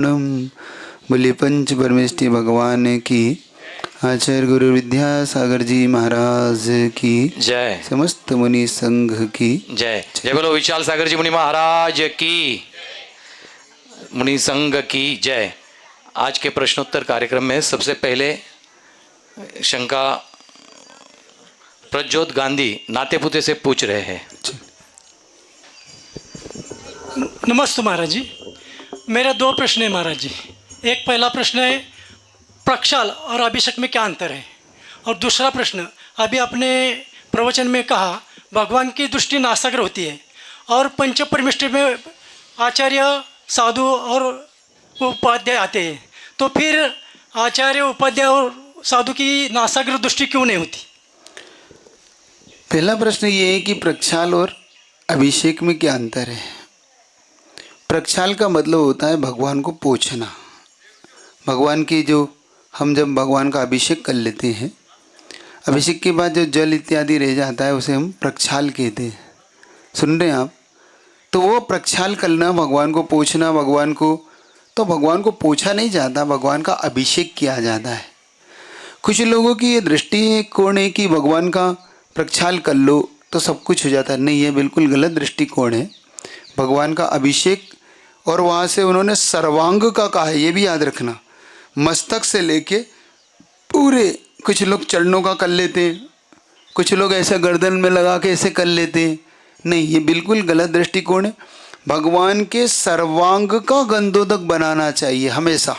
बोले पंच परमेष्टि भगवान की, आचार्य गुरु विद्यासागर जी महाराज की जय, समस्त मुनि संघ की जय। जय बोलो विशाल सागर जी मुनि महाराज की, मुनि संघ की जय। आज के प्रश्नोत्तर कार्यक्रम में सबसे पहले शंका प्रज्योत गांधी नातेपुते से पूछ रहे हैं। नमस्ते महाराज जी, मेरा दो प्रश्न है महाराज जी। एक पहला प्रश्न है, प्रक्षाल और अभिषेक में क्या अंतर है? और दूसरा प्रश्न, अभी आपने प्रवचन में कहा भगवान की दृष्टि नासाग्र होती है और पंच परमेष्टि में आचार्य साधु और उपाध्याय आते हैं, तो फिर आचार्य उपाध्याय और साधु की नासाग्र दृष्टि क्यों नहीं होती? पहला प्रश्न ये है कि प्रक्षाल और अभिषेक में क्या अंतर है। प्रक्षाल का मतलब होता है भगवान को पोंछना। भगवान की जो हम जब भगवान का अभिषेक कर लेते हैं, अभिषेक के बाद जो जल इत्यादि रह जाता है उसे हम प्रक्षाल कहते हैं। सुन रहे हैं आप? तो वो प्रक्षाल करना, भगवान को पोंछना, भगवान को पोंछा नहीं जाता, भगवान का अभिषेक किया जाता है। कुछ लोगों की ये दृष्टि कोण है कि भगवान का प्रक्षाल कर लो तो सब कुछ हो जाता है। नहीं, ये बिल्कुल गलत दृष्टिकोण है। भगवान का अभिषेक, और वहाँ से उन्होंने सर्वांग का कहा है, ये भी याद रखना। मस्तक से लेके पूरे, कुछ लोग चरणों का कर लेते हैं, कुछ लोग ऐसे गर्दन में लगा के ऐसे कर लेते हैं। नहीं, ये बिल्कुल गलत दृष्टिकोण है। भगवान के सर्वांग का गंधोदक बनाना चाहिए हमेशा,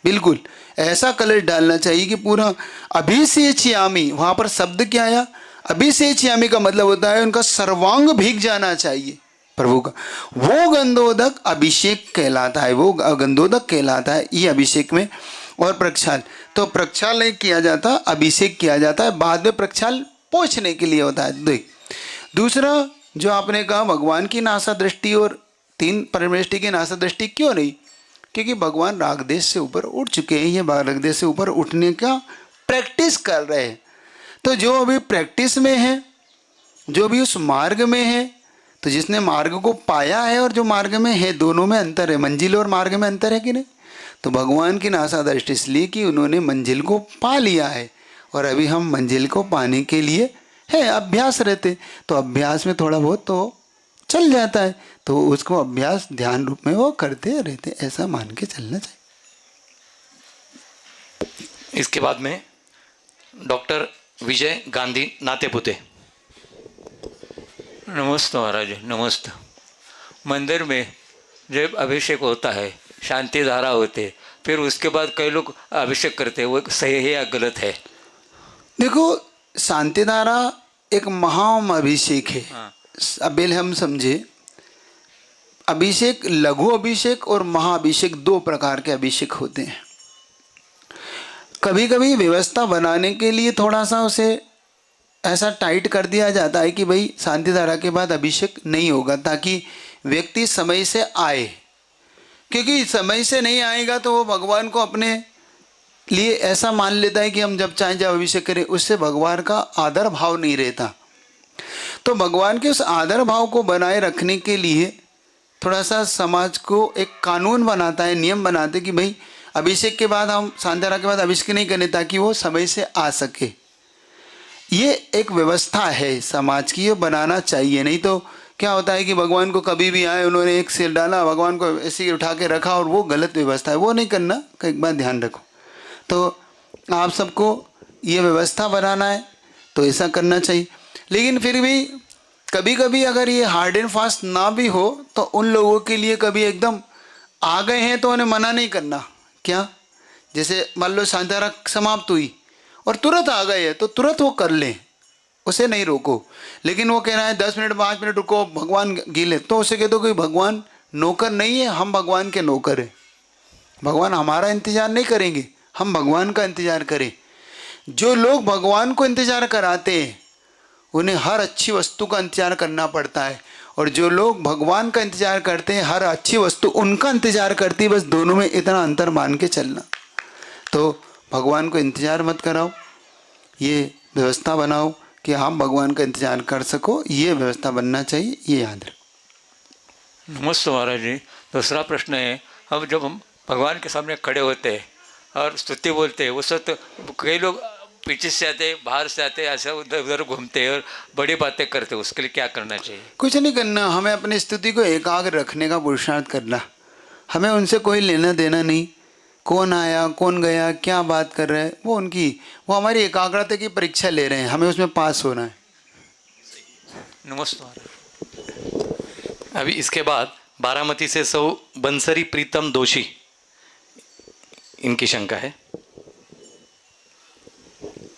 बिल्कुल ऐसा कलर डालना चाहिए कि पूरा अभिषेचयामी, वहाँ पर शब्द क्या आया? अभिषेचयामी का मतलब होता है उनका सर्वांग भीग जाना चाहिए प्रभु का। वो गंधोदक अभिषेक कहलाता है, वो गंधोदक कहलाता है ये अभिषेक में। और प्रक्षाल, तो प्रक्षाल नहीं किया जाता, अभिषेक किया जाता है। बाद में प्रक्षाल पोंछने के लिए होता है। देख, दूसरा जो आपने कहा भगवान की नासा दृष्टि और तीन परमेष्टि की नासा दृष्टि क्यों नहीं? क्योंकि भगवान रागदेश से ऊपर उठ चुके हैं, ये रागदेश से ऊपर उठने का प्रैक्टिस कर रहे हैं। तो जो अभी प्रैक्टिस में है, जो भी उस मार्ग में है, तो जिसने मार्ग को पाया है और जो मार्ग में है, दोनों में अंतर है। मंजिल और मार्ग में अंतर है कि नहीं? तो भगवान की नासा दृष्टि इसलिए कि उन्होंने मंजिल को पा लिया है और अभी हम मंजिल को पाने के लिए है अभ्यास रहते। तो अभ्यास में थोड़ा बहुत तो चल जाता है, तो उसको अभ्यास ध्यान रूप में वो करते रहते, ऐसा मान के चलना चाहिए। इसके बाद में डॉक्टर विजय गांधी नातेपुते। नमस्ते महाराज, नमस्ते। मंदिर में जब अभिषेक होता है, शांति धारा होते, फिर उसके बाद कई लोग अभिषेक करते हैं, वो सही है या गलत है? देखो, शांति धारा एक महा अभिषेक है। हाँ। अब हम समझे, अभिषेक, लघु अभिषेक और महाअभिषेक, दो प्रकार के अभिषेक होते हैं। कभी कभी व्यवस्था बनाने के लिए थोड़ा सा उसे ऐसा टाइट कर दिया जाता है कि भाई शांति धारा के बाद अभिषेक नहीं होगा, ताकि व्यक्ति समय से आए। क्योंकि समय से नहीं आएगा तो वो भगवान को अपने लिए ऐसा मान लेता है कि हम जब चाहें जब अभिषेक करें, उससे भगवान का आदर भाव नहीं रहता। तो भगवान के उस आदर भाव को बनाए रखने के लिए थोड़ा सा समाज को एक कानून बनाता है, नियम बनाते कि भाई अभिषेक के बाद हम शांति धारा के बाद अभिषेक नहीं करें, ताकि वो समय से आ सके। ये एक व्यवस्था है समाज की, ये बनाना चाहिए। नहीं तो क्या होता है कि भगवान को कभी भी आए, उन्होंने एक सिर डाला, भगवान को ऐसे ही उठा के रखा, और वो गलत व्यवस्था है, वो नहीं करना का एक बात ध्यान रखो। तो आप सबको ये व्यवस्था बनाना है तो ऐसा करना चाहिए। लेकिन फिर भी कभी कभी अगर ये हार्ड एंड फास्ट ना भी हो तो उन लोगों के लिए कभी एकदम आ गए हैं तो उन्हें मना नहीं करना। क्या, जैसे मान लो शांति धारा समाप्त हुई और तुरंत आ गए हैं तो तुरंत वो कर लें, उसे नहीं रोको। लेकिन वो कह रहा है 10 मिनट 5 मिनट रुको, भगवान गिले, तो उसे कह दो कि भगवान नौकर नहीं है, हम भगवान के नौकर हैं। भगवान हमारा इंतजार नहीं करेंगे, हम भगवान का इंतजार करें। जो लोग भगवान को इंतजार कराते हैं उन्हें हर अच्छी वस्तु का इंतजार करना पड़ता है, और जो लोग भगवान का इंतजार करते हैं हर अच्छी वस्तु उनका इंतजार करती है। बस दोनों में इतना अंतर मान के चलना। तो भगवान को इंतजार मत कराओ, ये व्यवस्था बनाओ कि आप भगवान का इंतजार कर सको, ये व्यवस्था बनना चाहिए, ये याद रखो। नमस्ते महाराज जी। दूसरा प्रश्न है, अब जब हम भगवान के सामने खड़े होते हैं और स्तुति बोलते हैं, उस वक्त कई लोग पीछे से आते हैं, बाहर से आते हैं, ऐसा उधर उधर घूमते हैं और बड़ी बातें करते हैं। उसके लिए क्या करना चाहिए? कुछ नहीं करना, हमें अपनी स्थिति को एकाग्र रखने का पुरुषार्थ करना। हमें उनसे कोई लेना देना नहीं, कौन आया कौन गया क्या बात कर रहे हैं, वो हमारी एकाग्रता की परीक्षा ले रहे हैं, हमें उसमें पास होना है। नमस्ते महाराज। अभी इसके बाद बारामती से सौ बंसरी प्रीतम दोषी, इनकी शंका है।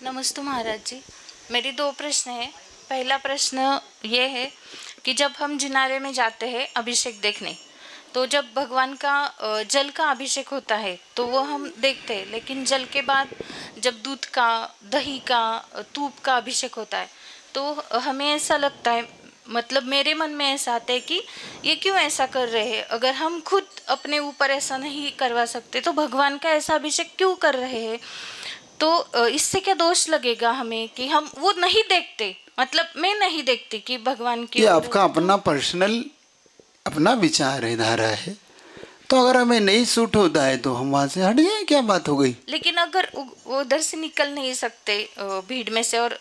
नमस्ते महाराज जी, मेरी 2 प्रश्न है। पहला प्रश्न ये है कि जब हम जिनारे में जाते हैं अभिषेक देखने, तो जब भगवान का जल का अभिषेक होता है तो वो हम देखते हैं, लेकिन जल के बाद जब दूध का, दही का, दूध का अभिषेक होता है तो हमें ऐसा लगता है, मतलब मेरे मन में ऐसा आता है कि ये क्यों ऐसा कर रहे हैं? अगर हम खुद अपने ऊपर ऐसा नहीं करवा सकते तो भगवान का ऐसा अभिषेक क्यों कर रहे हैं? तो इससे क्या दोष लगेगा हमें कि हम वो नहीं देखते, मतलब मैं नहीं देखती कि भगवान की ये आपका अपना पर्सनल अपना विचार है, धारा है। तो अगर हमें नहीं सूट होता है तो हम वहाँ से हट जाए, क्या बात हो गई? लेकिन अगर वो उधर से निकल नहीं सकते भीड़ में से और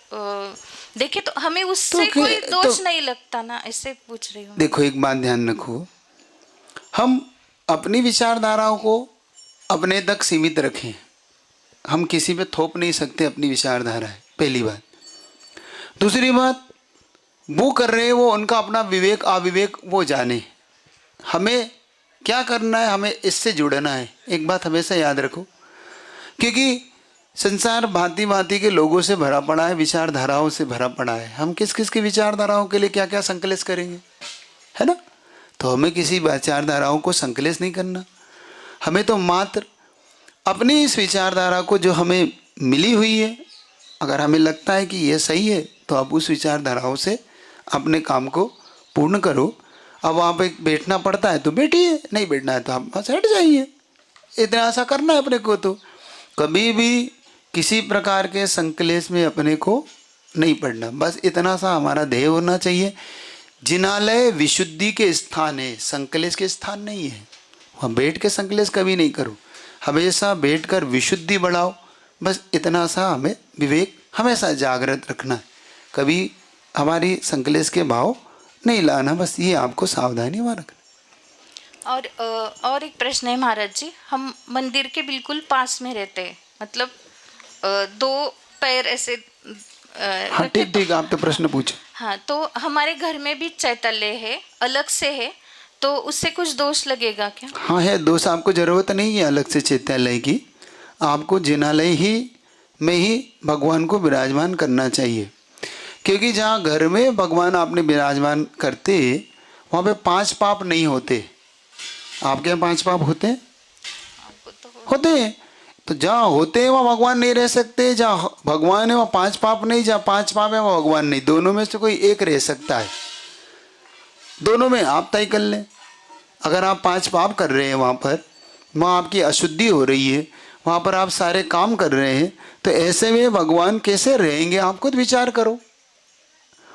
देखे तो हमें उससे कोई दोष नहीं लगता ना, ऐसे पूछ रही हूँ। देखो एक बात ध्यान रखो, हम अपनी विचारधाराओं को अपने तक सीमित रखें, हम किसी पे थोप नहीं सकते अपनी विचारधारा है, पहली बात। दूसरी बात, वो कर रहे हैं वो उनका अपना विवेक अविवेक वो जाने, हमें क्या करना है, हमें इससे जुड़ना है। एक बात हमेशा याद रखो, क्योंकि संसार भांति भांति के लोगों से भरा पड़ा है, विचारधाराओं से भरा पड़ा है। हम किस किस की विचारधाराओं के लिए क्या क्या संकलेश करेंगे, है ना? तो हमें किसी विचारधाराओं को संकलेश नहीं करना, हमें तो मात्र अपनी इस विचारधारा को जो हमें मिली हुई है, अगर हमें लगता है कि ये सही है तो आप उस विचारधाराओं से अपने काम को पूर्ण करो। अब वहाँ पे बैठना पड़ता है तो बैठिए, नहीं बैठना है तो आप बस हट जाइए, इतना ऐसा करना है अपने को। तो कभी भी किसी प्रकार के संकलेश में अपने को नहीं पड़ना, बस इतना सा हमारा ध्येय होना चाहिए। जिनालय विशुद्धि के स्थान है, संकलेश के स्थान नहीं है। वहाँ बैठ के संकलेश कभी नहीं करो, हमेशा बैठकर विशुद्धि बढ़ाओ, बस इतना सा हमें विवेक हमेशा जागृत रखना है, कभी हमारी संकलेश के भाव नहीं लाना, बस ये आपको सावधानी वहाँ रखना। और एक प्रश्न है महाराज जी, हम मंदिर के बिल्कुल पास में रहते हैं, मतलब 2 पैर ऐसे हाँ ठीक ठीक, आप तो प्रश्न पूछो। हाँ, तो हमारे घर में भी चैतन्य है, अलग से है, तो उससे कुछ दोष लगेगा क्या? हाँ है दोष, आपको जरूरत नहीं है अलग से चैत्यालय की, आपको जिनालय ही में ही भगवान को विराजमान करना चाहिए। क्योंकि जहाँ घर में भगवान आपने विराजमान करते वहाँ पे 5 पाप नहीं होते। आपके यहाँ 5 पाप होते हैं? होते हैं। तो जहाँ होते हैं वहाँ भगवान नहीं रह सकते, जहाँ भगवान है वहाँ 5 पाप नहीं, जहाँ 5 पाप है वहाँ भगवान नहीं, दोनों में से कोई एक रह सकता है। दोनों में आप तय कर लें। अगर आप 5 पाप कर रहे हैं वहाँ आपकी अशुद्धि हो रही है, वहाँ पर आप सारे काम कर रहे हैं, तो ऐसे में भगवान कैसे रहेंगे, आप खुद विचार करो।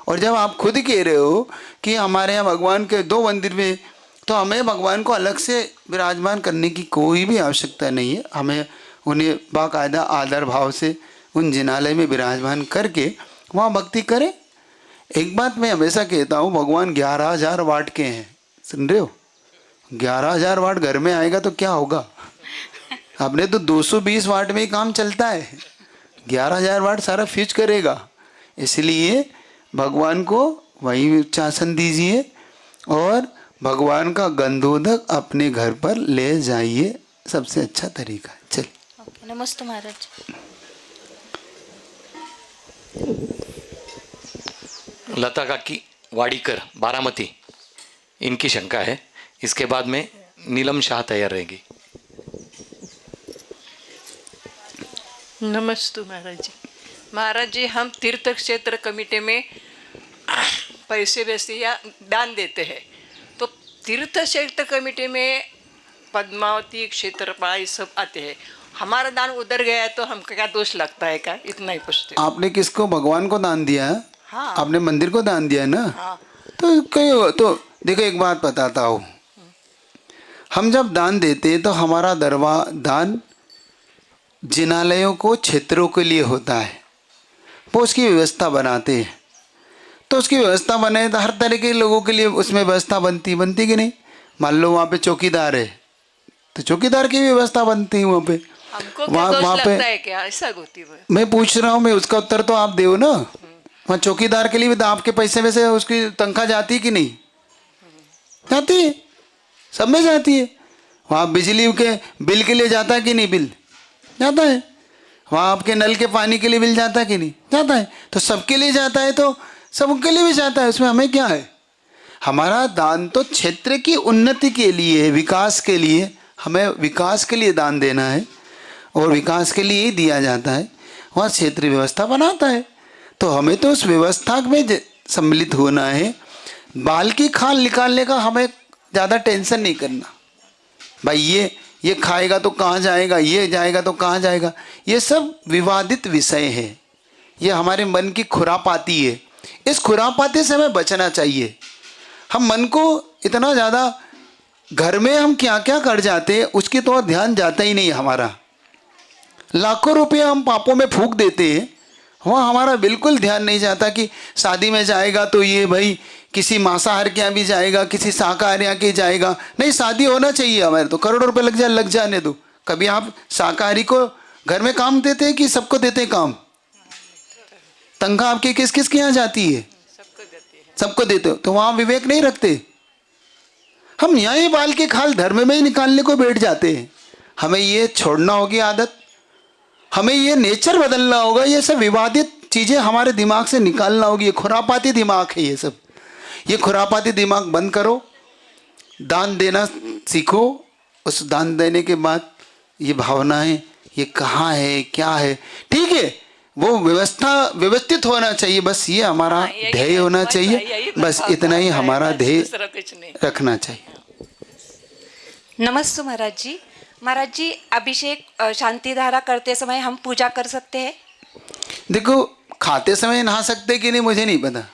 और जब आप खुद कह रहे हो कि हमारे यहाँ भगवान के 2 मंदिर में, तो हमें भगवान को अलग से विराजमान करने की कोई भी आवश्यकता नहीं है। हमें उन्हें बाकायदा आदर भाव से उन जिनालय में विराजमान करके वहाँ भक्ति करें। एक बात मैं हमेशा कहता हूँ, भगवान 11,000 वाट के हैं, सुन रहे हो? 11,000 वाट घर में आएगा तो क्या होगा? अपने तो 220 वाट में ही काम चलता है, 11,000 वाट सारा फ्यूज करेगा। इसलिए भगवान को वही उच्चासन दीजिए और भगवान का गंधोदक अपने घर पर ले जाइए, सबसे अच्छा तरीका है। चल नमस्ते महाराज। लता काकी वाड़ीकर बारामती, इनकी शंका है। इसके बाद में नीलम शाह तैयार रहेगी। नमस्ते महाराज जी। महाराज जी, हम तीर्थ क्षेत्र कमेटी में पैसे वैसे या दान देते हैं, तो तीर्थ क्षेत्र कमेटी में पद्मावती क्षेत्रपाल ये सब आते हैं, हमारा दान उधर गया है तो हमको क्या दोष लगता है क्या? इतना ही पूछते। आपने किसको? भगवान को दान दिया है? हाँ। आपने मंदिर को दान दिया है ना? हाँ। तो कहीं तो देखो एक बात बताता हूँ, हम जब दान देते हैं तो हमारा दान जिनालयों को क्षेत्रों के लिए होता है, वो उसकी व्यवस्था बनाते हैं। तो उसकी व्यवस्था बने तो हर तरह के लोगों के लिए उसमें व्यवस्था बनती कि नहीं। मान लो वहाँ पे चौकीदार है तो चौकीदार की व्यवस्था बनती है वहाँ पे। हमको क्या दोष लगता है क्या ऐसा होती है? मैं पूछ रहा हूँ, मैं उसका उत्तर तो आप दो ना। वहाँ चौकीदार के लिए भी तो आपके पैसे में से उसकी तनख्वाह जाती है कि नहीं जाती है? सब में जाती है। वहाँ बिजली के बिल के लिए जाता है कि नहीं, बिल जाता है। वहाँ आपके नल के पानी के लिए बिल जाता है कि नहीं जाता है। तो सबके लिए जाता है तो सबके लिए भी जाता है, उसमें हमें क्या है। हमारा दान तो क्षेत्र की उन्नति के लिए है, विकास के लिए। हमें विकास के लिए दान देना है और विकास के लिए ही दिया जाता है। वहाँ क्षेत्र व्यवस्था बनाता है तो हमें तो उस व्यवस्था में सम्मिलित होना है। बाल की खाल निकालने का हमें ज़्यादा टेंशन नहीं करना। भाई ये खाएगा तो कहाँ जाएगा, ये जाएगा तो कहाँ जाएगा, ये सब विवादित विषय है। ये हमारे मन की खुरापाती है। इस खुरापाती से हमें बचना चाहिए। हम मन को इतना ज़्यादा घर में हम क्या क्या कर जाते हैं उसकी तो ध्यान जाता ही नहीं हमारा। लाखों रुपये हम पापों में फूंक देते हैं, वहाँ हमारा बिल्कुल ध्यान नहीं जाता कि शादी में जाएगा तो ये भाई किसी मांसाहार के यहाँ भी जाएगा, किसी शाकाहार यहाँ के जाएगा। नहीं, शादी होना चाहिए हमारे तो करोड़ों रुपए लग जाने दो। कभी आप शाकाहारी को घर में काम देते हैं कि सबको देते हैं काम? तनख्वाह आपकी किस किस के यहाँ जाती है? सबको देते हो तो वहाँ विवेक नहीं रखते। हम यहाँ ही बाल की खाल धर्म में ही निकालने को बैठ जाते हैं। हमें ये छोड़ना होगी आदत, हमें ये नेचर बदलना होगा। ये सब विवादित चीज़ें हमारे दिमाग से निकालना होगी। ये खुरापाती दिमाग है, ये सब ये खुरापाती दिमाग बंद करो, दान देना सीखो। उस दान देने के बाद ये भावनाएं ये कहाँ है क्या है, ठीक है, वो व्यवस्थित होना चाहिए। बस ये हमारा ध्येय होना चाहिए, बस इतना ही हमारा ध्येय रखना चाहिए। नमस्ते महाराज जी। महाराज जी, अभिषेक शांति धारा करते समय हम पूजा कर सकते हैं? देखो, खाते समय नहा सकते कि नहीं मुझे नहीं पता।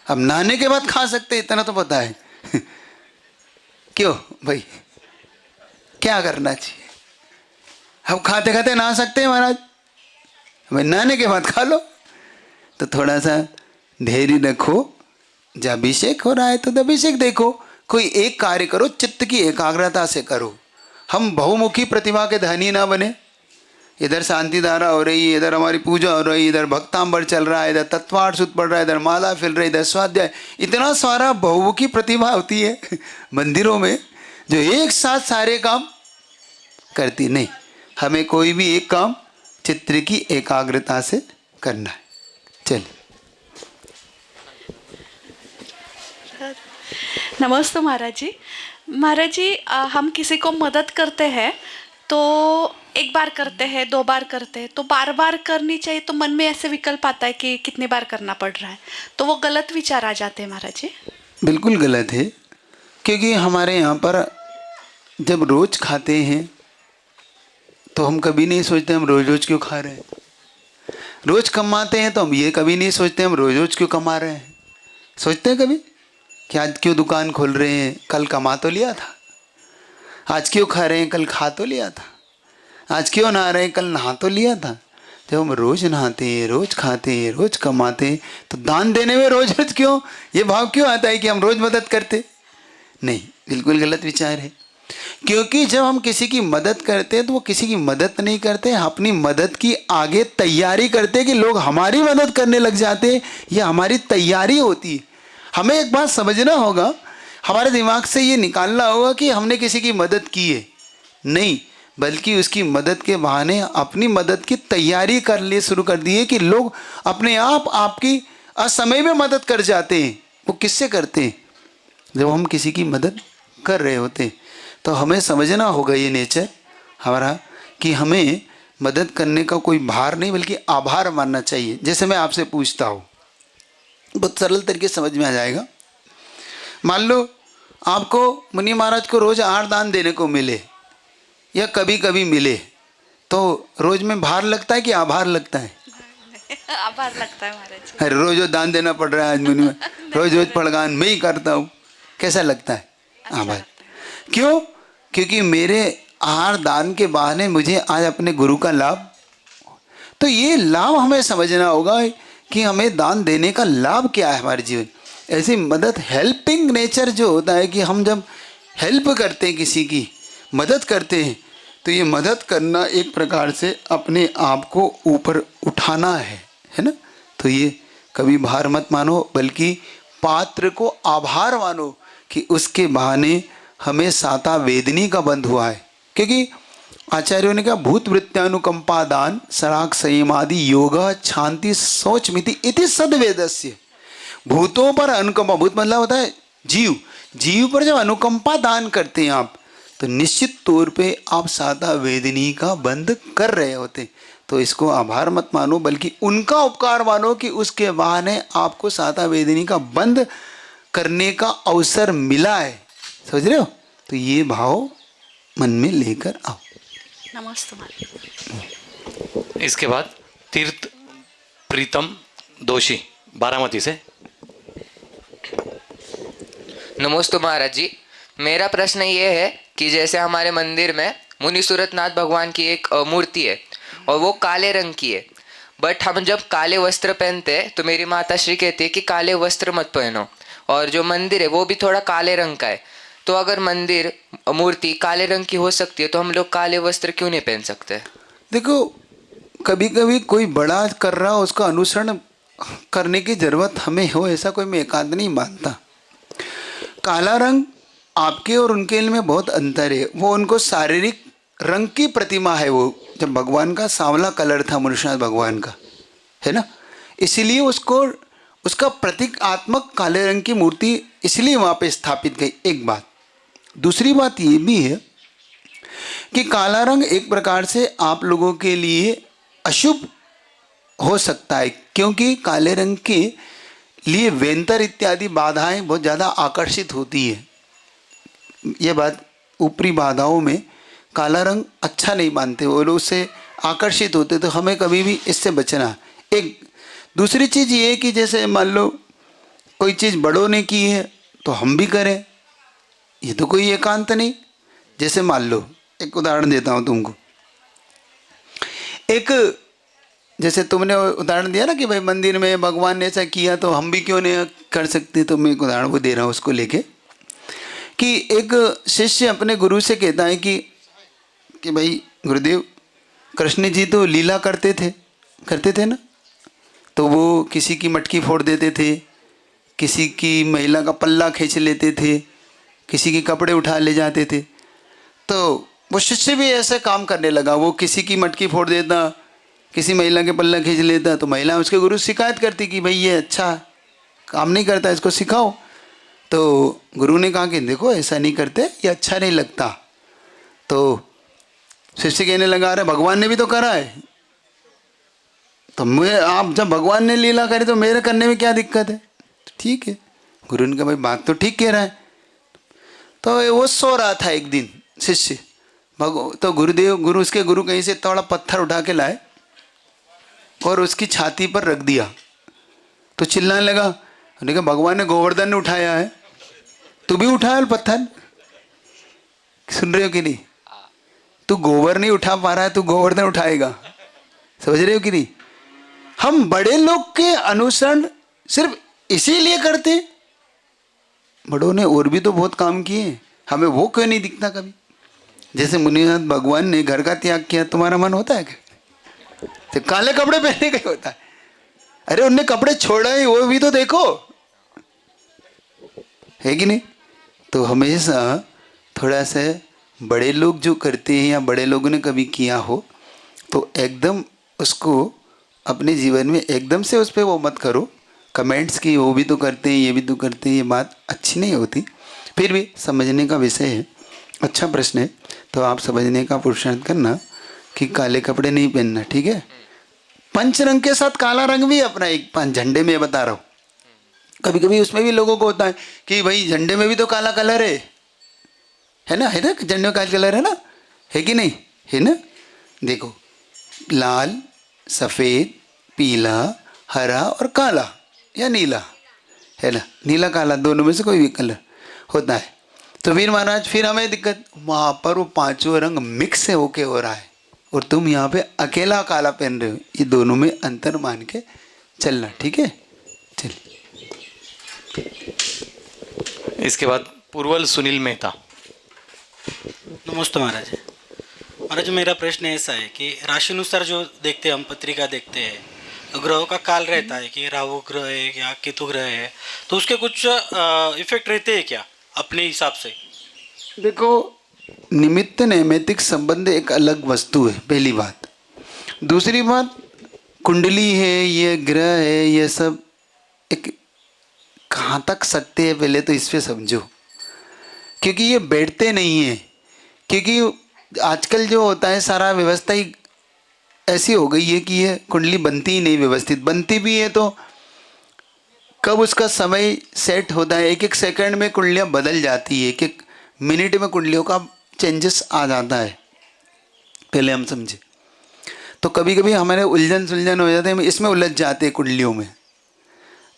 अब नहाने के बाद खा सकते इतना तो पता है। क्यों भाई, क्या करना चाहिए? अब खाते खाते नहा सकते हैं महाराज, भाई नहाने के बाद खा लो। तो थोड़ा सा धैर्य रखो। जब अभिषेक हो रहा है तो अभिषेक देखो, कोई एक कार्य करो, चित्त की एकाग्रता से करो। हम बहुमुखी प्रतिभा के धनी ना बने। इधर शांति धारा हो रही है, इधर हमारी पूजा हो रही है, इधर भक्तांबर चल रहा है, इधर तत्वार्थ सुत पड़ रहा है, इधर माला फिर रही, इधर स्वाध्याय। इतना सारा बहुमुखी प्रतिभा होती है मंदिरों में जो एक साथ सारे काम करती नहीं। हमें कोई भी एक काम चित्त की एकाग्रता से करना है। चलिए। नमस्ते महाराज जी। महाराज जी, हम किसी को मदद करते हैं तो एक बार करते हैं, दो बार करते हैं, तो बार बार करनी चाहिए तो मन में ऐसे विकल्प आता है कि कितनी बार करना पड़ रहा है, तो वो गलत विचार आ जाते हैं महाराज जी। बिल्कुल गलत है, क्योंकि हमारे यहाँ पर जब रोज़ खाते हैं तो हम कभी नहीं सोचते हम रोज़ रोज़ क्यों खा रहे हैं। रोज़ कमाते हैं तो हम ये कभी नहीं सोचते हम रोज़ रोज़ क्यों कमा रहे हैं। सोचते हैं कभी कि आज क्यों दुकान खोल रहे हैं, कल कमा तो लिया था। आज क्यों खा रहे हैं, कल खा तो लिया था। आज क्यों नहा रहे हैं, कल नहा तो लिया था। जब हम रोज़ नहाते हैं, रोज़ खाते हैं, रोज़ कमाते हैं, तो दान देने में रोज़ रोज़ क्यों ये भाव क्यों आता है कि हम रोज़ मदद करते? नहीं, बिल्कुल गलत विचार है। क्योंकि जब हम किसी की मदद करते हैं तो वो किसी की मदद नहीं करते, अपनी मदद की आगे तैयारी करते हैं कि लोग हमारी मदद करने लग जाते हैं। ये हमारी तैयारी होती है। हमें एक बात समझना होगा, हमारे दिमाग से ये निकालना होगा कि हमने किसी की मदद की है, नहीं, बल्कि उसकी मदद के बहाने अपनी मदद की तैयारी कर लिए शुरू कर दी है कि लोग अपने आप आपकी असमय में मदद कर जाते हैं। वो किससे करते हैं? जब हम किसी की मदद कर रहे होते हैं। तो हमें समझना होगा ये नेचर हमारा कि हमें मदद करने का कोई भार नहीं बल्कि आभार मानना चाहिए। जैसे मैं आपसे पूछता हूँ, बहुत सरल तरीके से समझ में आ जाएगा। मान लो आपको मुनि महाराज को रोज़ 8 दान देने को मिले या कभी कभी मिले, तो रोज़ में भार लगता है कि आभार लगता है? आभार लगता है महाराज जी। अरे रोज़ दान देना पड़ रहा है आज मुनि में, रोज़ फड़गान मैं ही करता हूँ, कैसा लगता है? आभार। क्यों? क्योंकि मेरे आहार दान के बहाने मुझे आज अपने गुरु का लाभ, तो ये लाभ हमें समझना होगा कि हमें दान देने का लाभ क्या है हमारे जीवन। ऐसी मदद, हेल्पिंग नेचर जो होता है कि हम जब हेल्प करते हैं, किसी की मदद करते हैं, तो ये मदद करना एक प्रकार से अपने आप को ऊपर उठाना है ना। तो ये कभी भार मत मानो, बल्कि पात्र को आभार मानो कि उसके बहाने हमें साता वेदनी का बंध हुआ है। क्योंकि आचार्यों ने कहा भूत वृत्त्यानुकंपा दान सराग संयमादि योग शांति सोच मिति इति सद्वेदस्य। भूतों पर अनुकंपा, भूत मतलब होता है जीव, जीव पर जब अनुकंपा दान करते हैं आप, तो निश्चित तौर पे आप साता वेदनी का बंध कर रहे होते। तो इसको आभार मत मानो, बल्कि उनका उपकार मानो कि उसके बहाने आपको साता वेदनी का बंध करने का अवसर मिला है। समझ रहे हो? तो ये भाव मन में लेकर आओ। नमस्ते महाराज। इसके बाद तीर्थ प्रीतम दोषी बारामती से। नमस्ते महाराज जी, मेरा प्रश्न ये है कि जैसे हमारे मंदिर में मुनि सूरतनाथ भगवान की एक मूर्ति है और वो काले रंग की है, बट हम जब काले वस्त्र पहनते हैं तो मेरी माता श्री कहती है कि काले वस्त्र मत पहनो, और जो मंदिर है वो भी थोड़ा काले रंग का है। तो अगर मंदिर मूर्ति काले रंग की हो सकती है तो हम लोग काले वस्त्र क्यों नहीं पहन सकते? देखो, कभी कभी कोई बड़ा कर रहा हो उसका अनुसरण करने की जरूरत हमें हो, ऐसा कोई मैं एकांत नहीं मानता। काला रंग आपके और उनके में बहुत अंतर है। वो उनको शारीरिक रंग की प्रतिमा है। वो जब भगवान का सांवला कलर था मनुष्यनाथ भगवान का, है ना, इसीलिए उसको उसका प्रतीकात्मक काले रंग की मूर्ति इसलिए वहाँ पे स्थापित गई। एक बात। दूसरी बात ये भी है कि काला रंग एक प्रकार से आप लोगों के लिए अशुभ हो सकता है, क्योंकि काले रंग के लिए वेंतर इत्यादि बाधाएं बहुत ज़्यादा आकर्षित होती है। ये बात, ऊपरी बाधाओं में काला रंग अच्छा नहीं मानते, वो लोग उससे आकर्षित होते, तो हमें कभी भी इससे बचना। एक दूसरी चीज़ ये है कि जैसे मान लो कोई चीज़ बड़ों ने की है तो हम भी करें, ये तो कोई एकांत नहीं। जैसे मान लो, एक उदाहरण देता हूँ तुमको। एक जैसे तुमने उदाहरण दिया ना कि भाई मंदिर में भगवान ने ऐसा किया तो हम भी क्यों नहीं कर सकते, तो मैं एक उदाहरण वो दे रहा हूँ उसको लेके कि एक शिष्य अपने गुरु से कहता है कि भाई गुरुदेव, कृष्ण जी तो लीला करते थे ना, तो वो किसी की मटकी फोड़ देते थे, किसी की महिला का पल्ला खींच लेते थे, किसी के कपड़े उठा ले जाते थे। तो वो शिष्य भी ऐसे काम करने लगा। वो किसी की मटकी फोड़ देता, किसी महिला के पल्ला खींच लेता, तो महिला उसके गुरु शिकायत करती कि भाई ये अच्छा काम नहीं करता, इसको सिखाओ। तो गुरु ने कहा कि देखो ऐसा नहीं करते, ये अच्छा नहीं लगता। तो शिष्य कहने लगा, अरे भगवान ने भी तो करा है, तो मैं, आप जब भगवान ने लीला करी तो मेरे करने में क्या दिक्कत है? ठीक है। गुरु ने कहा भाई बात तो ठीक कह रहा है। तो वो सो रहा था एक दिन शिष्य, तो गुरु उसके गुरु कहीं से थोड़ा पत्थर उठा के लाए और उसकी छाती पर रख दिया। तो चिल्लाने लगा, उन्होंने कहा भगवान ने गोवर्धन ने उठाया है, तू भी उठाया पत्थर। सुन रहे हो कि नहीं? तू गोबर नहीं उठा पा रहा है, तू गोवर्धन उठाएगा। समझ रहे हो कि नहीं? हम बड़े लोग के अनुसरण सिर्फ इसीलिए करते, बड़ों ने और भी तो बहुत काम किए, हमें वो क्यों नहीं दिखता कभी? जैसे मुनिनाथ भगवान ने घर का त्याग किया, तुम्हारा मन होता है क्या? तो काले कपड़े पहनने का होता है? अरे उनने कपड़े छोड़ा ही, वो भी तो देखो, है कि नहीं? तो हमेशा थोड़ा सा बड़े लोग जो करते हैं या बड़े लोगों ने कभी किया हो तो एकदम उसको अपने जीवन में एकदम से उस पर वो मत करो। कमेंट्स की वो भी तो करते हैं, ये भी तो करते हैं, ये बात अच्छी नहीं होती। फिर भी समझने का विषय है, अच्छा प्रश्न है, तो आप समझने का पुरुषार्थ करना कि काले कपड़े नहीं पहनना, ठीक है? पंच रंग के साथ काला रंग भी अपना एक झंडे में बता रहा हूँ। कभी कभी उसमें भी लोगों को होता है कि भाई झंडे में भी तो काला कलर है ना, झंडे में काला कलर है ना, है कि नहीं? है ना? देखो, लाल, सफ़ेद, पीला, हरा और काला या नीला, है ना, नीला काला दोनों में से कोई भी कलर होता है। तो फिर महाराज फिर हमें दिक्कत, वहाँ पर वो पांचों रंग मिक्स है होके हो रहा है और तुम यहाँ पे अकेला काला पहन रहे हो। ये दोनों में अंतर मान के चलना, ठीक है? चल। इसके बाद पूर्वल सुनील मेहता। नमस्ते महाराज। महाराज मेरा प्रश्न ऐसा है कि राशि अनुसार जो देखते हैं हम, पत्रिका देखते हैं, ग्रहों का काल रहता है कि राहु ग्रह है या केतु ग्रह है, तो उसके कुछ इफेक्ट रहते हैं क्या अपने हिसाब से? देखो, निमित्त नैमित्तिक संबंध एक अलग वस्तु है, पहली बात। दूसरी बात, कुंडली है, ये ग्रह है, ये सब एक कहाँ तक सत्य है पहले तो इस पे समझो, क्योंकि ये बैठते नहीं हैं। क्योंकि आजकल जो होता है सारा व्यवस्था ही ऐसी हो गई है कि ये कुंडली बनती ही नहीं व्यवस्थित, बनती भी है तो कब उसका समय सेट होता है, एक एक सेकंड में कुंडलियाँ बदल जाती है, एक एक मिनट में कुंडलियों का चेंजेस आ जाता है, पहले हम समझे। तो कभी कभी हमारे उलझन सुलझन हो जाते हैं, इसमें उलझ जाते हैं कुंडलियों में।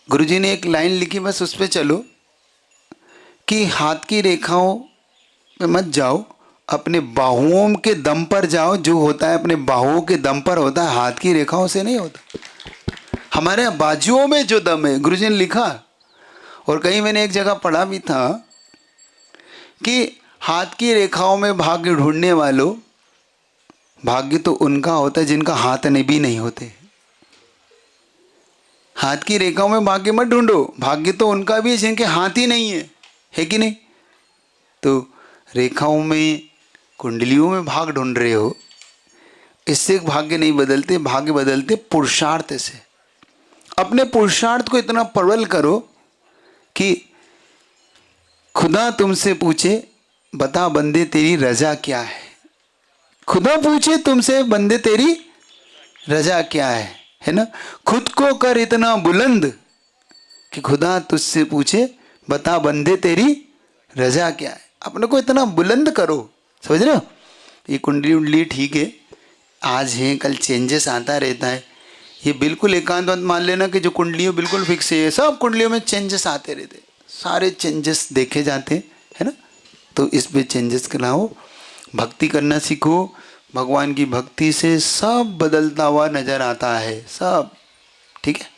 गुरुजी ने एक लाइन लिखी, बस उस पर चलो कि हाथ की रेखाओं पे मत जाओ, अपने बाहुओं के दम पर जाओ। जो होता है अपने बाहुओं के दम पर होता है, हाथ की रेखाओं से नहीं होता। हमारे बाजुओं में जो दम है, गुरुजी ने लिखा। और कहीं मैंने एक जगह पढ़ा भी था कि हाथ की रेखाओं में भाग्य ढूंढने वालों, भाग्य तो उनका होता है जिनका हाथ भी नहीं होते। हाथ की रेखाओं में भाग्य मत ढूंढो, भाग्य तो उनका भी है जिनके हाथ ही नहीं है कि नहीं? तो रेखाओं में, कुंडलियों में भाग ढूंढ रहे हो, इससे भाग्य नहीं बदलते, भाग्य बदलते पुरुषार्थ से। अपने पुरुषार्थ को इतना प्रबल करो कि खुदा तुमसे पूछे, बता बंदे तेरी रजा क्या है। खुदा पूछे तुमसे, बंदे तेरी रजा क्या है ना? खुद को कर इतना बुलंद कि खुदा तुझसे पूछे, बता बंदे तेरी रजा क्या है। अपने को इतना बुलंद करो, समझ रहे हो? ये कुंडली उंडली ठीक है, आज है कल चेंजेस आता रहता है। ये बिल्कुल एकांत मत मान लेना कि जो कुंडलियों बिल्कुल फिक्स है। सब कुंडलियों में चेंजेस आते रहते, सारे चेंजेस देखे जाते है ना? तो इस पे चेंजेस कराओ, भक्ति करना सीखो। भगवान की भक्ति से सब बदलता हुआ नजर आता है, सब ठीक है।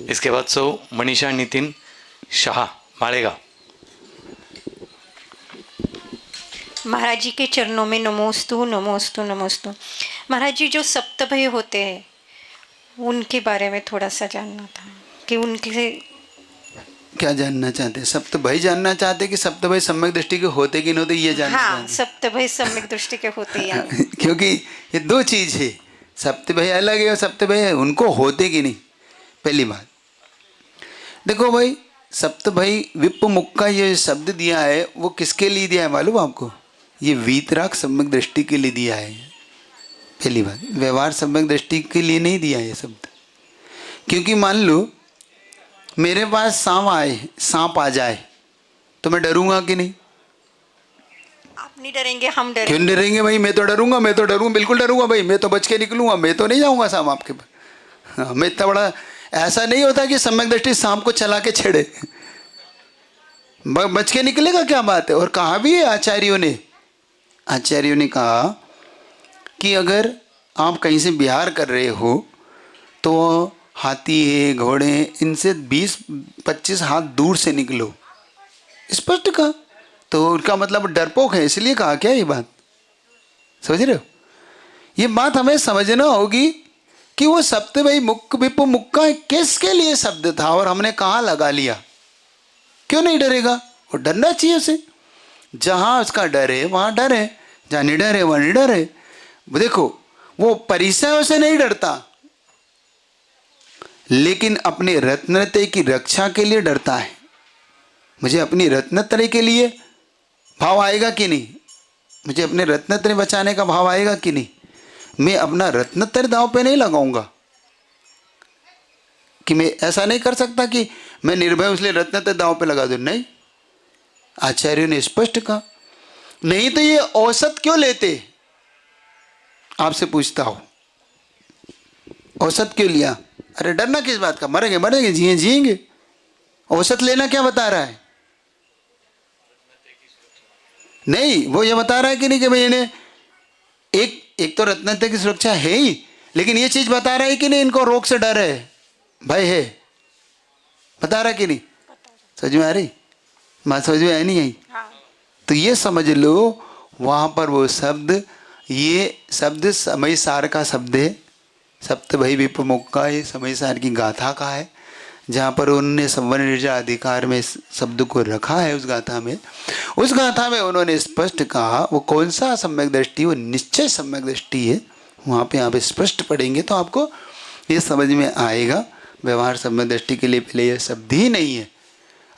इसके बाद मनीषा नितिन शाह मालेगा। महाराज जी के चरणों में नमोस्तु नमोस्तु नमोस्तु। महाराज जी, जो सप्तभय होते हैं उनके बारे में थोड़ा सा जानना था कि उनके क्या जानना चाहते हैं? सप्तभय जानना चाहते कि सप्तभय सम्यक दृष्टि के होते कि नहीं होते, ये जानना चाहते? सप्तभय सम्यक दृष्टि के होते हैं। क्योंकि ये दो चीज है, सप्तभय अलग है और सप्तभय उनको होते कि नहीं। पहली बात देखो भाई, सप्तभय विप मुख का ये शब्द दिया है, वो किसके लिए दिया है मालूम आपको? ये वीतराग सम्यक दृष्टि के लिए दिया है। पहली बात, व्यवहार सम्यक दृष्टि के लिए नहीं दिया ये शब्द। क्योंकि मान लो मेरे पास सांप आ जाए तो मैं डरूंगा कि नहीं? आप नहीं डरेंगे, हम डरेंगे। क्यों डरेंगे भाई? मैं तो डरूंगा, बिल्कुल डरूंगा भाई। मैं तो बच के निकलूंगा, मैं तो नहीं जाऊंगा सांप आपके पास। हाँ, मैं इतना बड़ा, ऐसा नहीं होता कि सम्यक दृष्टि सांप को चला के छेड़े, बच के निकलेगा, क्या बात है। और कहा भी है आचार्यों ने कहा कि अगर आप कहीं से बिहार कर रहे हो तो हाथी है, घोड़े हैं, इनसे 20-25 हाथ दूर से निकलो, स्पष्ट कहा। तो उनका मतलब डरपोक है, इसलिए कहा क्या ये बात? समझ रहे हो? ये बात हमें समझना होगी कि वो सप्तभय मुख विप मुख का किसके लिए शब्द था और हमने कहाँ लगा लिया। क्यों नहीं डरेगा? वो डरना चाहिए उसे। जहाँ उसका डर है वहाँ डर है, जहाँ निडर है वहाँ निडर है। देखो, वो परिचय से नहीं डरता, लेकिन अपने रत्नत्रय की रक्षा के लिए डरता है। मुझे अपनी रत्नत्रय के लिए भाव आएगा कि नहीं? मुझे अपने रत्नत्रय बचाने का भाव आएगा कि नहीं? मैं अपना रत्नत्रय दांव पे नहीं लगाऊंगा कि मैं ऐसा नहीं कर सकता कि मैं निर्भय इसलिए रत्नत्रय दांव पे लगा दूं। नहीं, आचार्यों ने स्पष्ट कहा। नहीं तो ये औसत क्यों लेते? आपसे पूछता हूं, औसत क्यों लिया? अरे डरना किस बात का? मरेंगे जिएंगे। औसत लेना क्या बता रहा है? नहीं, वो ये बता रहा है कि नहीं कि भाई इन्हें एक तो रत्नता की सुरक्षा है ही, लेकिन ये चीज बता रहा है कि नहीं इनको रोग से डर है, भय है, बता रहा कि नहीं? समझ में आ रही बात? समझ में आई नहीं आई? तो ये समझ लो वहाँ पर वो शब्द, ये शब्द समय सार का शब्द है, सप्त भई विप्रमुख का, ये समय सार की गाथा का है, जहाँ पर उन्होंने संवर्ण निर्जा अधिकार में इस शब्द को रखा है। उस गाथा में उन्होंने स्पष्ट कहा वो कौन सा सम्यक दृष्टि, वो निश्चय सम्यक दृष्टि है। वहाँ पे आप स्पष्ट पढ़ेंगे तो आपको ये समझ में आएगा। व्यवहार सम्यक दृष्टि के लिए पहले यह शब्द ही नहीं है।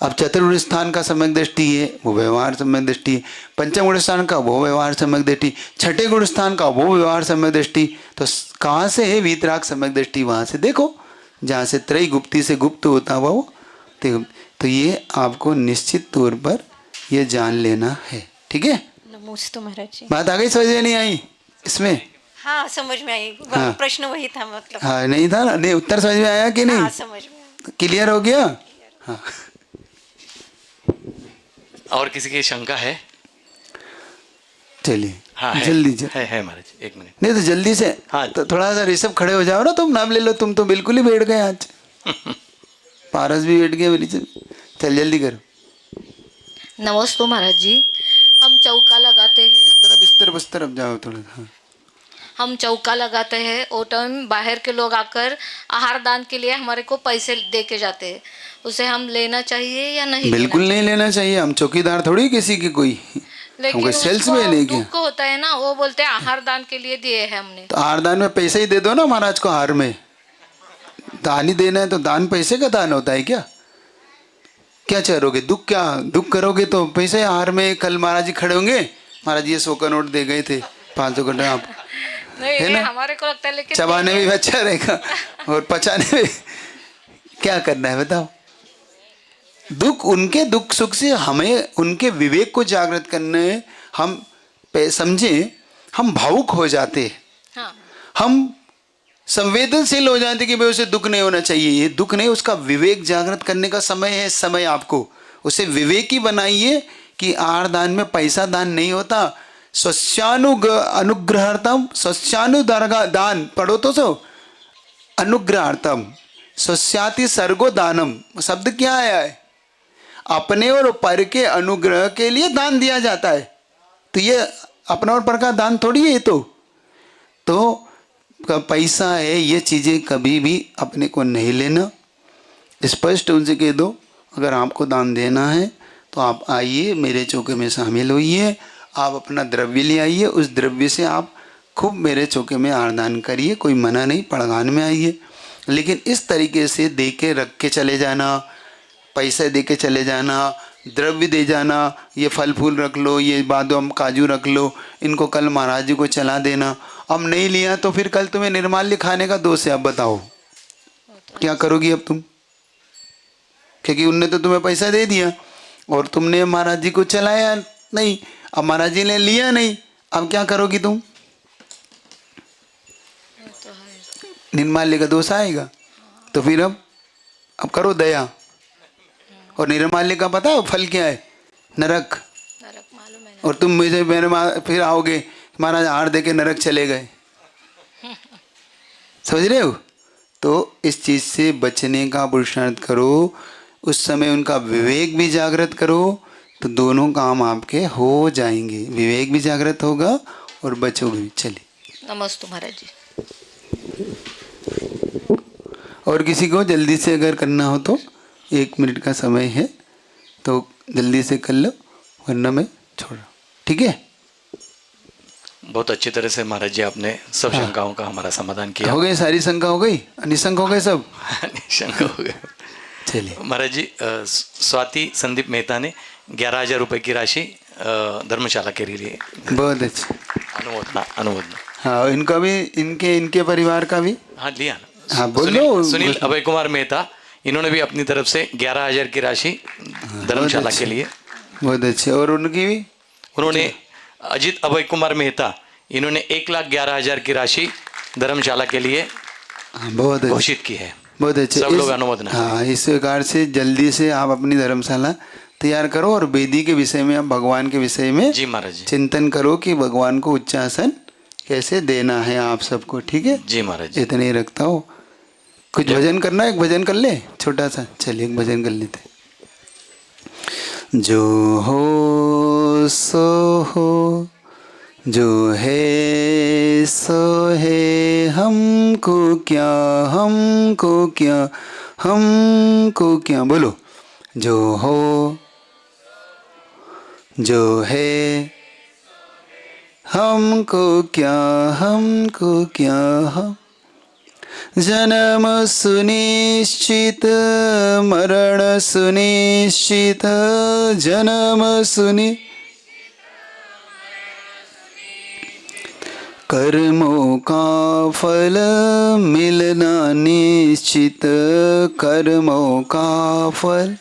अब चतुर्गुण स्थान का सम्यक दृष्टि है, वो व्यवहार सम्यक दृष्टि है। पंचम गुण स्थान का वो व्यवहार सम्यक दृष्टि, छठे गुण स्थान का वो व्यवहार सम्यक दृष्टि। तो कहाँ से है वीतराग सम्यक दृष्टि? वहाँ से देखो जहाँ से त्रय गुप्ती से गुप्त होता हुआ वो। तो ये आपको निश्चित तौर पर ये जान लेना है, ठीक है? नमस्ते महाराज जी। बात आ गई, समझ में नहीं आई इसमें? हाँ समझ में आई। हाँ। प्रश्न वही था मतलब। हाँ नहीं था ना? नहीं, उत्तर समझ में आया कि नहीं? हाँ समझ में। क्लियर हो गया? हाँ। और किसी की शंका है? चलिए हाँ जल्दी है महाराज, एक मिनट। नहीं तो जल्दी से। हाँ। तो थोड़ा सा ऋषभ खड़े हो जाओ ना, तुम नाम ले लो। तुम तो बिल्कुल ही बैठ गए आज। पारस भी बैठ गए मेरी। चल जल्दी करो। नमस्ते महाराज जी। हम चौका लगाते हैं, बिस्तर अब जाओ थोड़ा। हाँ। हम चौका लगाते हैं, वो टाइम बाहर के लोग आकर आहार दान के लिए हमारे को पैसे दे के जाते हैं, उसे हम लेना चाहिए या नहीं? बिल्कुल नहीं लेना चाहिए। हम चौकीदार थोड़ी किसी की कोई, लेकिन सेल्स में नहीं किया। दुख होता है ना, वो बोलते हैं आहार दान के लिए दिए हैं हमने। तो आहार दान में पैसे ही दे दो ना महाराज को। हार में दान ही देना है तो दान पैसे का दान होता है क्या? क्या चाहोगे? दुख करोगे तो पैसे। हार में कल महाराज जी खड़े होंगे, महाराज ये 100 का नोट दे गए थे, 500 का आप नहीं, ना? हमारे को लगता है लेकिन चबाने में भी अच्छा रहेगा और पचाने में क्या करना है बताओ? उनके दुख सुख से हमें उनके विवेक को जागृत करने, हम समझे, हम भावुक हो जाते हैं। हाँ। हम संवेदनशील हो जाते कि भाई उसे दुख नहीं होना चाहिए। ये दुख नहीं, उसका विवेक जागृत करने का समय है। समय आपको उसे विवेकी बनाइए कि आहार दान में पैसा दान नहीं होता। अनुग्रहार्थम स्वस्यानुदान दान पढ़ो तो सो। अनुग्रहार्थम स्वस्याति सर्गो दानम शब्द क्या आया है? अपने और पर के अनुग्रह के लिए दान दिया जाता है। तो ये अपना और पर का दान थोड़ी है। तो पैसा है, ये चीज़ें कभी भी अपने को नहीं लेना। स्पष्ट उनसे कह दो अगर आपको दान देना है तो आप आइए, मेरे चौके में शामिल होइए, आप अपना द्रव्य ले आइए, उस द्रव्य से आप खूब मेरे चौके में आरदान करिए, कोई मना नहीं, पड़गान में आइए। लेकिन इस तरीके से दे के रख के चले जाना, पैसे दे के चले जाना, द्रव्य दे जाना, ये फल फूल रख लो, ये बादाम काजू रख लो, इनको कल महाराज जी को चला देना। अब नहीं लिया तो फिर कल तुम्हें निर्माल्य खाने का दोष है। अब बताओ क्या करोगी अब तुम? क्योंकि उनने तो तुम्हें पैसा दे दिया और तुमने महाराज जी को चलाया नहीं, अब महाराज जी ने लिया नहीं, अब क्या करोगी तुम? निर्माल्य का दोष आएगा। तो फिर अब करो दया। और निर्माल्य का पता है फल क्या है? नरक। मालूम है। और तुम मुझे मेरे फिर आओगे महाराज हार दे के नरक चले गए। समझ रहे हो? तो इस चीज से बचने का पुरुषार्थ करो। उस समय उनका विवेक भी जागृत करो, तो दोनों काम आपके हो जाएंगे। विवेक भी जागृत होगा और बचोगे भी। चलिए। नमस्ते महाराज जी। और किसी को जल्दी से अगर करना हो तो 1 मिनट का समय है, तो जल्दी से कर लो, वरना मैं छोड़ रहा हूँ। ठीक है? बहुत अच्छी तरह से महाराज जी आपने सब शंकाओं का हमारा समाधान किया। हो गई सारी शंका? हो गई? निशंक हो गए सब? निशंक हो गए। चलिए महाराज जी, स्वाति संदीप मेहता ने 11,000 रुपये की राशि धर्मशाला के लिए। बहुत अच्छा। अनुमोदना। हाँ, इनका भी, इनके परिवार का भी। हाँ लिया ना। हाँ बोलो। सुनील अभय कुमार मेहता, इन्होंने भी अपनी तरफ से 11,000 की राशि धर्मशाला के लिए। बहुत अच्छे। और उनकी भी? उन्होंने अजित अभय कुमार मेहता, इन्होंने 1,11,000 की राशि धर्मशाला के लिए बहुत घोषित की है। बहुत अच्छे। सब लोग अनुमोदन। हाँ, इस प्रकार से जल्दी से आप अपनी धर्मशाला तैयार करो और वेदी के विषय में, आप भगवान के विषय में जी महाराज जी। चिंतन करो कि भगवान को उच्चासन कैसे देना है आप सबको, ठीक है? जी महाराज जी। इतने ही रखता हूँ। कुछ भजन करना है, एक भजन कर ले छोटा सा, चलिए एक भजन कर लेते। जो हो सो हो, जो है सो है, हमको क्या, हमको क्या, हमको क्या, बोलो। जो हो, जो है, हमको क्या, हमको क्या, हम जन्म सुनिश्चित, मरण सुनिश्चित, जन्म सुनि, कर्मों का फल मिलना निश्चित, कर्मों का फल,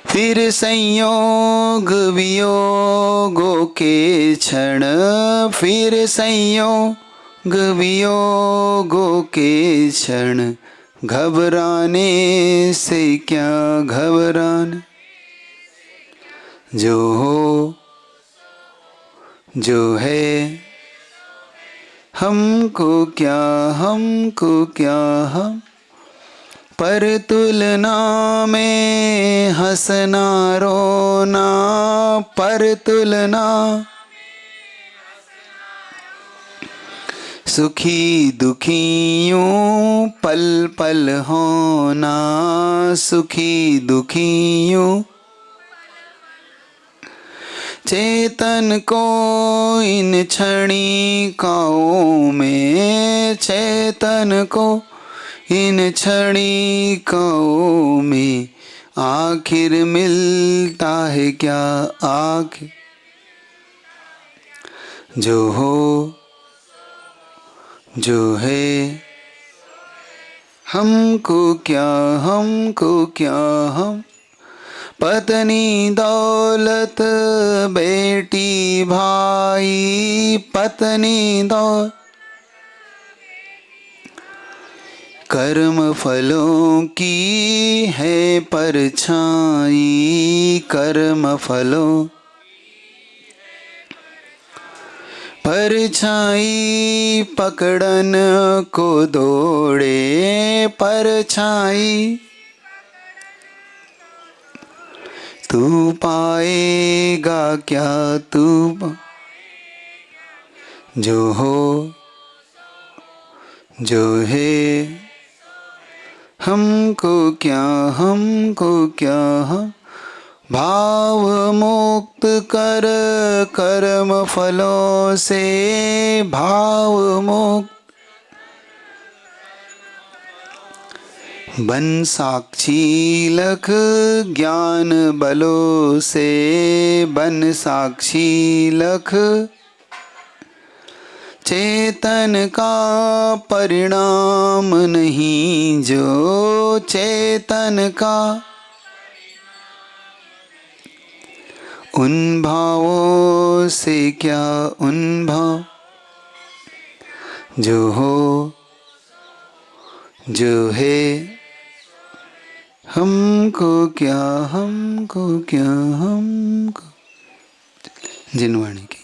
फिर संयोग वियोगों के क्षण, फिर संयोग वियोगों के क्षण, घबराने से क्या घबराने। जो हो, जो है, हमको क्या, हमको क्या, हम पर तुलना में हंसना रोना, पर तुलना सुखी दुखियों पल पल होना, सुखी दुखियों चेतन को इन क्षणिकाओं में, चेतन को इन क्षणिकाओं में आखिर मिलता है क्या, आखिर। जो हो, जो है, हमको क्या, हमको क्या, हम पत्नी दौलत बेटी भाई, पत्नी दौलत कर्म फलों की है परछाई, कर्म फलों परछाई पकड़न को दौड़े, परछाई तू पाएगा क्या, तू जो हो, जो है, हमको क्या, हमको क्या, हम भाव मुक्त कर कर्म फलों से, भाव मुक्त बन साक्षी लख ज्ञान बलों से, बन साक्षी लख चेतन का परिणाम नहीं जो, चेतन का उन भावों से क्या, उन भाव जो हो, जो है, हमको क्या, हमको क्या, हमको। जिनवाणी की।